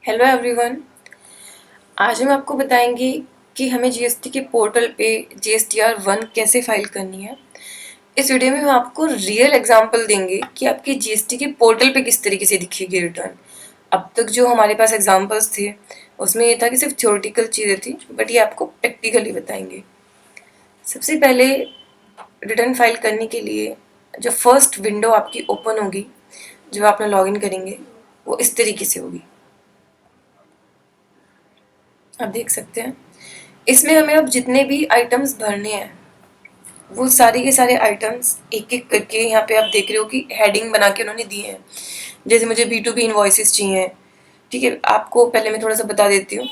Hello everyone. आज हम आपको बताएंगे कि हमें जीएसटी के पोर्टल पे GSTR 1 कैसे फाइल करनी है। इस वीडियो में हम आपको रियल एग्जांपल देंगे कि आपकी जीएसटी के पोर्टल पे किस तरीके से दिखेगी रिटर्न। अब तक जो हमारे पास एग्जांपल्स थे उसमें ये था कि सिर्फ थ्योरेटिकल चीज़ें थी, बट ये आपको प्रैक्टिकली बताएंगे। सबसे पहले रिटर्न फाइल करने के लिए जो फर्स्ट विंडो आपकी ओपन होगी, जब आप अपना लॉगिन करेंगे, वो इस तरीके से होगी। आप देख सकते हैं इसमें हमें अब जितने भी आइटम्स भरने हैं वो सारे के सारे आइटम्स एक एक करके यहाँ पे आप देख रहे हो कि हेडिंग बना के उन्होंने दिए हैं। जैसे मुझे B2B इन्वॉइसेस चाहिए, ठीक है। आपको पहले मैं थोड़ा सा बता देती हूँ।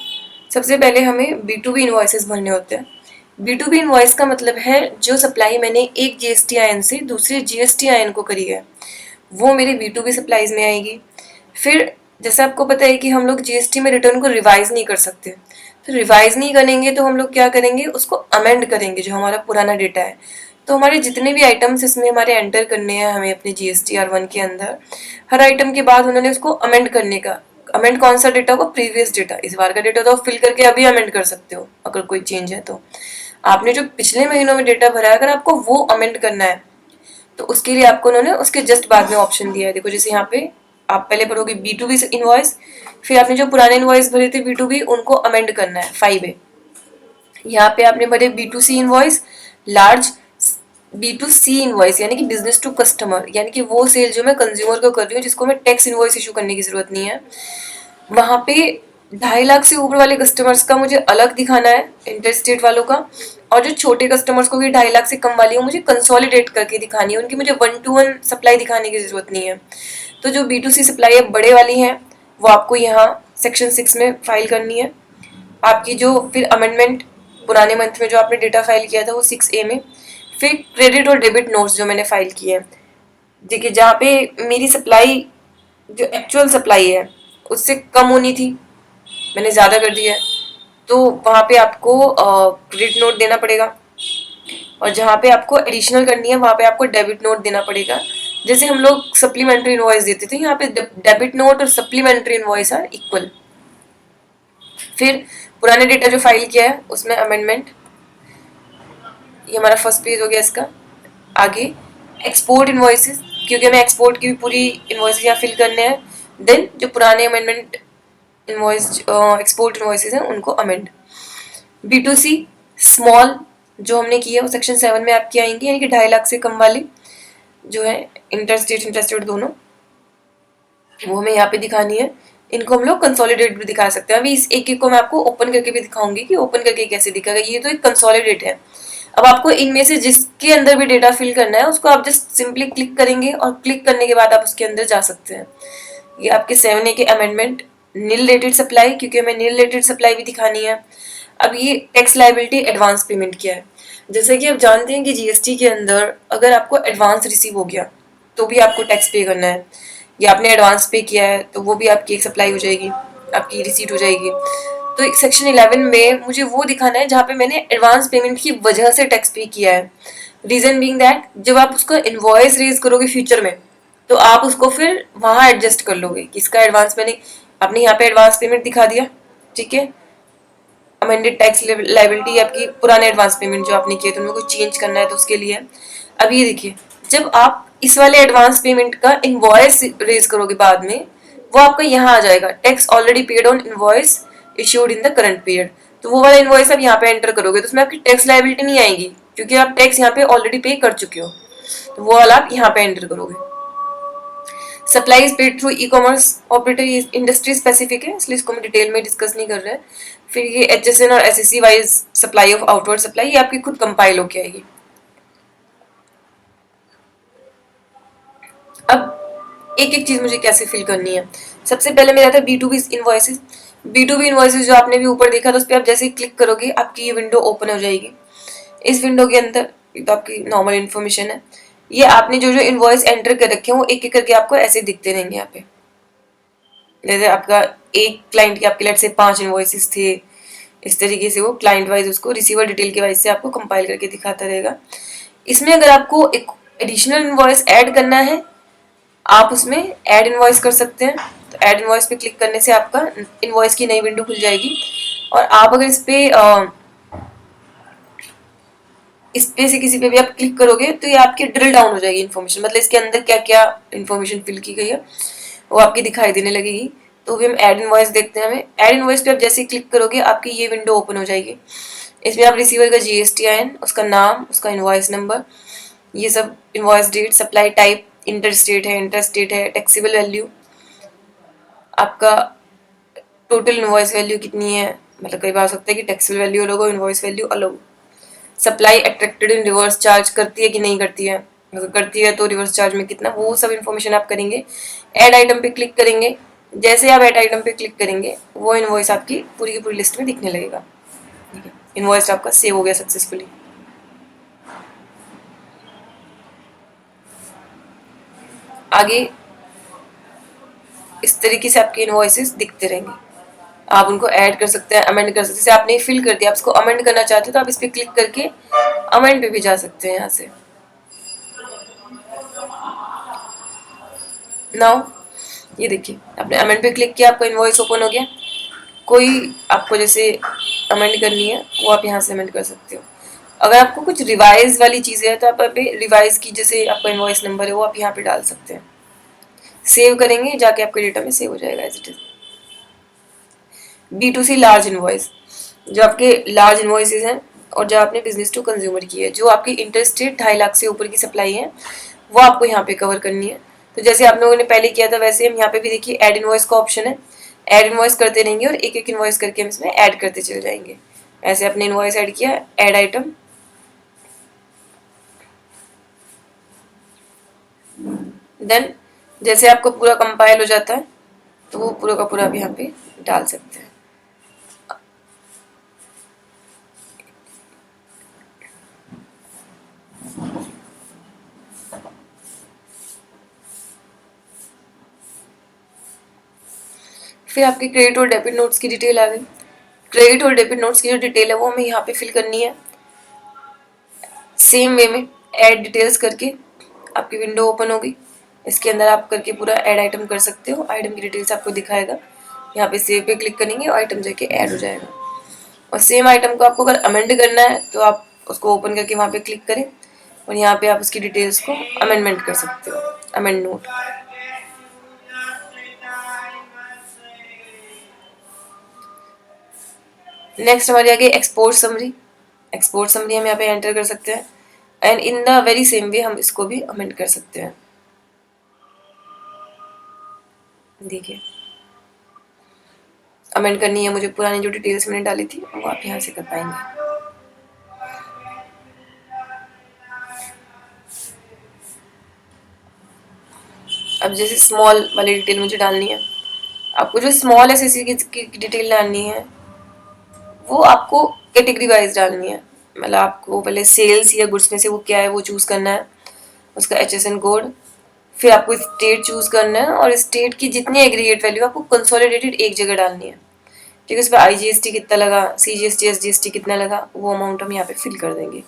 सबसे पहले हमें B2B इन्वॉइसेस भरने होते हैं। B2B इन्वॉइस का मतलब है जो सप्लाई मैंने एक GSTIN से दूसरे GSTIN को करी है वो मेरे B2B सप्लाईज में आएगी। फिर जैसे आपको पता है कि हम लोग जीएसटी में रिटर्न को रिवाइज नहीं कर सकते, तो रिवाइज नहीं करेंगे तो हम लोग क्या करेंगे, उसको अमेंड करेंगे जो हमारा पुराना डेटा है। तो हमारे जितने भी आइटम्स इसमें हमारे एंटर करने हैं हमें अपने GSTR 1 के अंदर, हर आइटम के बाद उन्होंने उसको अमेंड करने का, अमेंड कौन सा डेटा होगा, प्रीवियस डेटा। इस बार का डेटा तो आप फिल करके अभी अमेंड कर सकते हो अगर कोई चेंज है तो। आपने जो पिछले महीनों में डेटा भरा है अगर आपको वो अमेंड करना है तो उसके लिए आपको उन्होंने उसके जस्ट बाद में ऑप्शन दिया है। देखो जैसे यहाँ पे आप पहले भरोगे B2B इनवॉइस, फिर आपने जो पुराने इनवॉइस भरे थे B2B उनको अमेंड करना है 5A। यहाँ पे आपने भरे B2C invoice, large B2C invoice यानी कि बिजनेस टू कस्टमर, यानी कि वो सेल जो मैं कंज्यूमर को कर रही हूँ जिसको मैं टैक्स इनवॉइस इशू करने की जरूरत नहीं है। वहाँ पे 2.5 लाख से ऊपर वाले कस्टमर्स का मुझे अलग दिखाना है, इंटर स्टेट वालों का। और जो छोटे कस्टमर्स को भी 2.5 लाख से कम वाली हो मुझे कंसोलिडेट करके दिखानी है, उनकी मुझे 1-to-1 सप्लाई दिखाने की जरूरत नहीं है। तो जो B2C सप्लाई है बड़े वाली हैं वो आपको यहाँ सेक्शन 6 में फाइल करनी है। आपकी जो फिर अमेंडमेंट पुराने मंथ में जो आपने डेटा फाइल किया था वो 6A में। फिर क्रेडिट और डेबिट नोट्स जो मैंने फाइल किए हैं, देखिए जहाँ पे मेरी सप्लाई जो एक्चुअल सप्लाई है उससे कम होनी थी, मैंने ज़्यादा कर दिया है, तो वहाँ पे आपको क्रेडिट नोट देना पड़ेगा। और जहाँ पे आपको एडिशनल करनी है वहाँ पे आपको डेबिट नोट देना पड़ेगा। जैसे हम लोग सप्लीमेंट्री इनवॉइस देते थे, यहाँ पे डेबिट नोट और सप्लीमेंट्री इनवॉइस आर इक्वल। फिर पुराने डेटा जो फाइल किया है उसमें अमेंडमेंट, ये हमारा फर्स्ट पेज हो गया इसका। आगे एक्सपोर्ट इनवॉइसेस, क्योंकि हमें एक्सपोर्ट की भी पूरी इनवॉइसेस यहाँ फिल करने हैं। देन जो पुराने अमेंडमेंट इनवॉइस एक्सपोर्ट इनवॉइसेस हैं उनको अमेंड। B2C स्मॉल जो हमने किया है वो सेक्शन 7 में आपकी आएंगी, यानी कि 2.5 लाख से कम वाली जो है इंटरस्टेट दोनों, वो हमें यहाँ पे दिखानी है। इनको हम लोग कंसोलिडेट भी दिखा सकते हैं। अभी इस एक एक को मैं आपको ओपन करके भी दिखाऊंगी कि ओपन करके कैसे दिखेगा। ये तो एक कंसोलिडेट है। अब आपको इनमें से जिसके अंदर भी डेटा फिल करना है उसको आप जस्ट सिंपली क्लिक करेंगे और क्लिक करने के बाद आप उसके अंदर जा सकते हैं। ये आपके 7A के अमेंडमेंट, नील रेटेड सप्लाई, क्योंकि हमें नील रेटेड सप्लाई भी दिखानी है। अब ये टैक्स लायबिलिटी एडवांस पेमेंट क्या है, जैसे कि आप जानते हैं कि जीएसटी के अंदर अगर आपको एडवांस रिसीव हो गया तो भी आपको टैक्स पे करना है, या आपने एडवांस पे किया है तो वो भी आपकी एक सप्लाई हो जाएगी, आपकी रिसीट हो जाएगी। तो सेक्शन 11 में मुझे वो दिखाना है जहाँ पे मैंने एडवांस पेमेंट की वजह से टैक्स पे किया है। रीजन बीइंग दैट जब आप उसका इनवॉइस रेज करोगे फ्यूचर में तो आप उसको फिर वहाँ एडजस्ट कर लोगे कि इसका एडवांस मैंने, आपने यहाँ पे एडवांस पेमेंट दिखा दिया, ठीक है। अमेंडेड टैक्स लायबिलिटी आपकी पुराने एडवांस पेमेंट जो आपने किए थे उनको कुछ चेंज करना है तो उसके लिए। अब ये देखिए जब आप इस वाले एडवांस पेमेंट का इनवॉइस रेज करोगे बाद में, वो आपका यहाँ आ जाएगा, tax already paid on invoice issued in the current period. तो वो वाला इनवॉइस आप यहाँ पे एंटर करोगे तो उसमें आपकी टैक्स लायबिलिटी नहीं आएगी क्योंकि आप टैक्स यहाँ पे ऑलरेडी पे कर चुके हो। तो वो वाला आप यहाँ पे एंटर करोगे। Supply is paid through e commerce operator, industry specific है इसलिए इसको हम डिटेल में डिस्कस नहीं कर रहे हैं। फिर ये HSN और SSC wise supply of outward supply, ये आपकी खुद कंपाइल होके आएगी। अब एक एक चीज मुझे कैसे फिल करनी है। सबसे पहले मेरा था B2B इनवॉइसेस। B2B इनवॉइसेस जो आपने भी ऊपर देखा था उस पर आप जैसे ही क्लिक करोगे आपकी ये विंडो ओपन हो जाएगी। इस विंडो के अंदर तो आपकी नॉर्मल इन्फॉर्मेशन है, ये आपने जो जो इनवॉइस एंटर कर रखे हैं वो एक एक करके आपको ऐसे दिखते रहेंगे यहाँ पे। जैसे आपका एक क्लाइंट के आपके लेट से 5 इनवॉइसेस थे, इस तरीके से वो क्लाइंट वाइज उसको रिसीवर डिटेल के वाइज से आपको कंपाइल करके दिखाता रहेगा। इसमें अगर आपको एक एडिशनल इनवॉइस ऐड करना है आप उसमें ऐड इनवॉइस कर सकते हैं। तो ऐड इनवॉइस पे क्लिक करने से आपका इनवॉइस की नई विंडो खुल जाएगी। और आप अगर इस पे से किसी पे भी आप क्लिक करोगे तो ये आपकी ड्रिल डाउन हो जाएगी इन्फॉर्मेशन, मतलब इसके अंदर क्या क्या इन्फॉर्मेशन फिल की गई है वो आपकी दिखाई देने लगेगी। तो भी हम ऐड इनवॉइस देखते हैं। हमें ऐड इनवॉइस पे आप जैसे ही क्लिक करोगे आपकी ये विंडो ओपन हो जाएगी। इसमें आप रिसीवर का GSTIN, उसका नाम, उसका इनवॉइस नंबर, ये सब, invoice date, supply type, inter state है, टैक्सेबल वैल्यू, आपका टोटल इनवॉइस वैल्यू कितनी है, मतलब कई बार हो सकता है कि टैक्सेबल वैल्यू अलग हो, इनवॉइस वैल्यू अलग, सप्लाई अट्रैक्टेड इन रिवर्स चार्ज करती है कि नहीं करती है, अगर करती है तो रिवर्स चार्ज में कितना, वो सब इन्फॉर्मेशन आप करेंगे। ऐड आइटम पे क्लिक करेंगे, जैसे आप ऐड आइटम पे क्लिक करेंगे वो इनवॉइस आपकी पूरी की पूरी लिस्ट में दिखने लगेगा। ठीक है, इनवॉइस आपका सेव हो गया सक्सेसफुली। आगे इस तरीके से आपके इनवॉइसेस दिखते रहेंगे। आप उनको ऐड कर सकते हैं, अमेंड कर सकते हैं। जैसे आपने फिल कर दिया, आप इसको अमेंड करना चाहते हो तो आप इस पर क्लिक करके अमेंड पे भी जा सकते हैं यहाँ से। नाउ ये देखिए, आपने अमेंड पे क्लिक किया, आपका इनवॉइस ओपन हो गया। कोई आपको जैसे अमेंड करनी है वो आप यहाँ से अमेंड कर सकते हो। अगर आपको कुछ रिवाइज वाली चीज़ें है तो आप पे रिवाइज की, जैसे आपका इनवॉइस नंबर है वो आप यहाँ पे डाल सकते हैं। सेव करेंगे जाके आपके डेटा में सेव हो जाएगा as it is. B2C large invoice, जो आपके लार्ज इनवॉइसेज हैं और जो आपने बिजनेस टू कंज्यूमर की है, जो आपकी इंटरस्टेट 2.5 लाख से ऊपर की सप्लाई है वो आपको यहाँ पे कवर करनी है। तो जैसे आप लोगों ने पहले किया था वैसे हम यहाँ पे भी देखिए ऐड इनवॉइस का ऑप्शन है। ऐड इनवॉइस करते रहेंगे और एक एक इनवॉइस करके हम इसमें ऐड करते चले जाएंगे। ऐसे अपने इनवॉइस ऐड किया, ऐड आइटम, देन जैसे आपको पूरा कंपाइल हो जाता है तो वो पूरा का पूरा आप यहाँ पे डाल सकते हैं। फिर आपके क्रेडिट और डेबिट नोट्स की डिटेल आ गई। क्रेडिट और डेबिट नोट्स की जो डिटेल है वो हमें यहाँ पे फिल करनी है। सेम वे में ऐड डिटेल्स करके आपकी विंडो ओपन होगी। इसके अंदर आप करके पूरा ऐड आइटम कर सकते हो। आइटम की डिटेल्स आपको दिखाएगा। यहाँ पे सेव पे क्लिक करेंगे और आइटम जाके ऐड हो जाएगा। और सेम आइटम को आपको अगर अमेंड करना है तो आप उसको ओपन करके वहाँ पे क्लिक करें और यहाँ पे आप उसकी डिटेल्स को अमेंडमेंट कर सकते हो, अमेंड नोट। नेक्स्ट हमारी आगे एक्सपोर्ट समरी। एक्सपोर्ट समरी हम यहाँ पे एंटर कर सकते हैं and in the very same way हम इसको भी अमेंड कर सकते हैं। देखिए, अमेंड करनी है मुझे, पुरानी जो डिटेल्स मैंने डाली थी वो आप यहाँ से कर पाएंगे। अब जैसे स्मॉल वाली डिटेल मुझे डालनी है, आपको जो स्मॉल एसएससी की डिटेल डालनी है वो आपको कैटेगरी वाइज डालनी है। मतलब आपको पहले सेल्स या गुड्स में से वो क्या है वो चूज़ करना है, उसका HSN कोड, फिर आपको स्टेट चूज़ करना है और स्टेट की जितनी एग्रीगेट वैल्यू आपको कंसोलिडेटेड एक जगह डालनी है। ठीक है, उस पर IGST कितना लगा, CGST SGST कितना लगा, वो अमाउंट हम यहाँ पे फिल कर देंगे।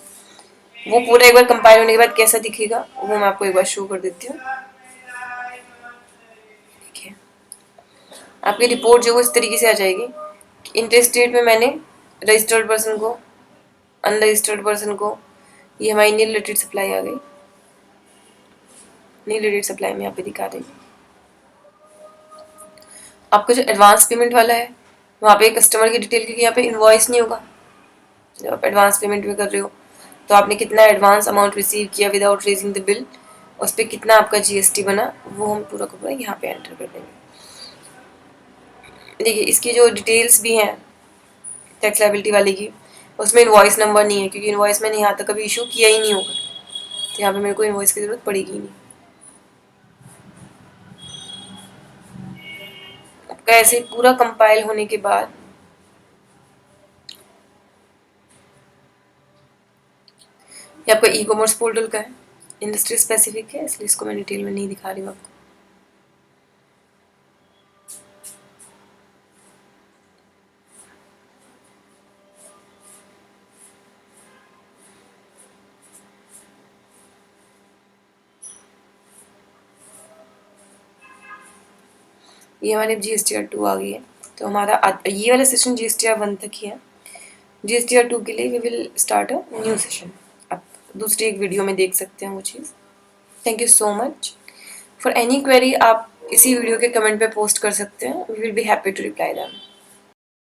वो पूरा एक बार कंपाइल होने के बाद कैसा दिखेगा वो मैं आपको एक बार शो कर देती हूँ। देखिए, आपकी रिपोर्ट जो है इस तरीके से आ जाएगी। इंटरस्टेट में मैंने रजिस्टर्ड पर्सन को, अनरजिस्टर्ड पर्सन को, ये हमारी नील रिलेटेड सप्लाई आ गई। नील रिलेटेड सप्लाई में यहाँ पे दिखा देंगे। आपका जो एडवांस पेमेंट वाला है वहाँ पे कस्टमर की डिटेल, क्योंकि यहाँ पे इनवॉइस नहीं होगा जब आप एडवांस पेमेंट में कर रहे हो, तो आपने कितना एडवांस अमाउंट रिसीव किया विदाउट रेजिंग द बिल, उस पर कितना आपका GST बना, वो हम पूरा का पूरा यहाँ पे एंटर कर देंगे। देखिए, इसकी जो डिटेल्स भी हैं टैक्स लायबिलिटी वाले की, उसमें इनवॉइस नंबर नहीं है क्योंकि इनवॉइस मैंने यहाँ तक कभी इशू किया ही नहीं होगा, तो यहाँ पे मेरे को इनवॉइस की ज़रूरत पड़ेगी ही नहीं। आपका ऐसे पूरा कंपाइल होने के बाद ये आपका ई-कॉमर्स पोर्टल का है, इंडस्ट्री स्पेसिफिक है इसलिए इसको मैं डिटेल में नहीं दिखा रही हूँ आपको। ये हमारे GSTR2 आ गई है। तो हमारा ये वाला सेशन GSTR1 तक ही है। GSTR2 के लिए we will start a new session. आप दूसरी एक वीडियो में देख सकते हैं वो चीज़। Thank you so much. For any query आप इसी वीडियो के कमेंट पे पोस्ट कर सकते हैं। We will be happy to reply them.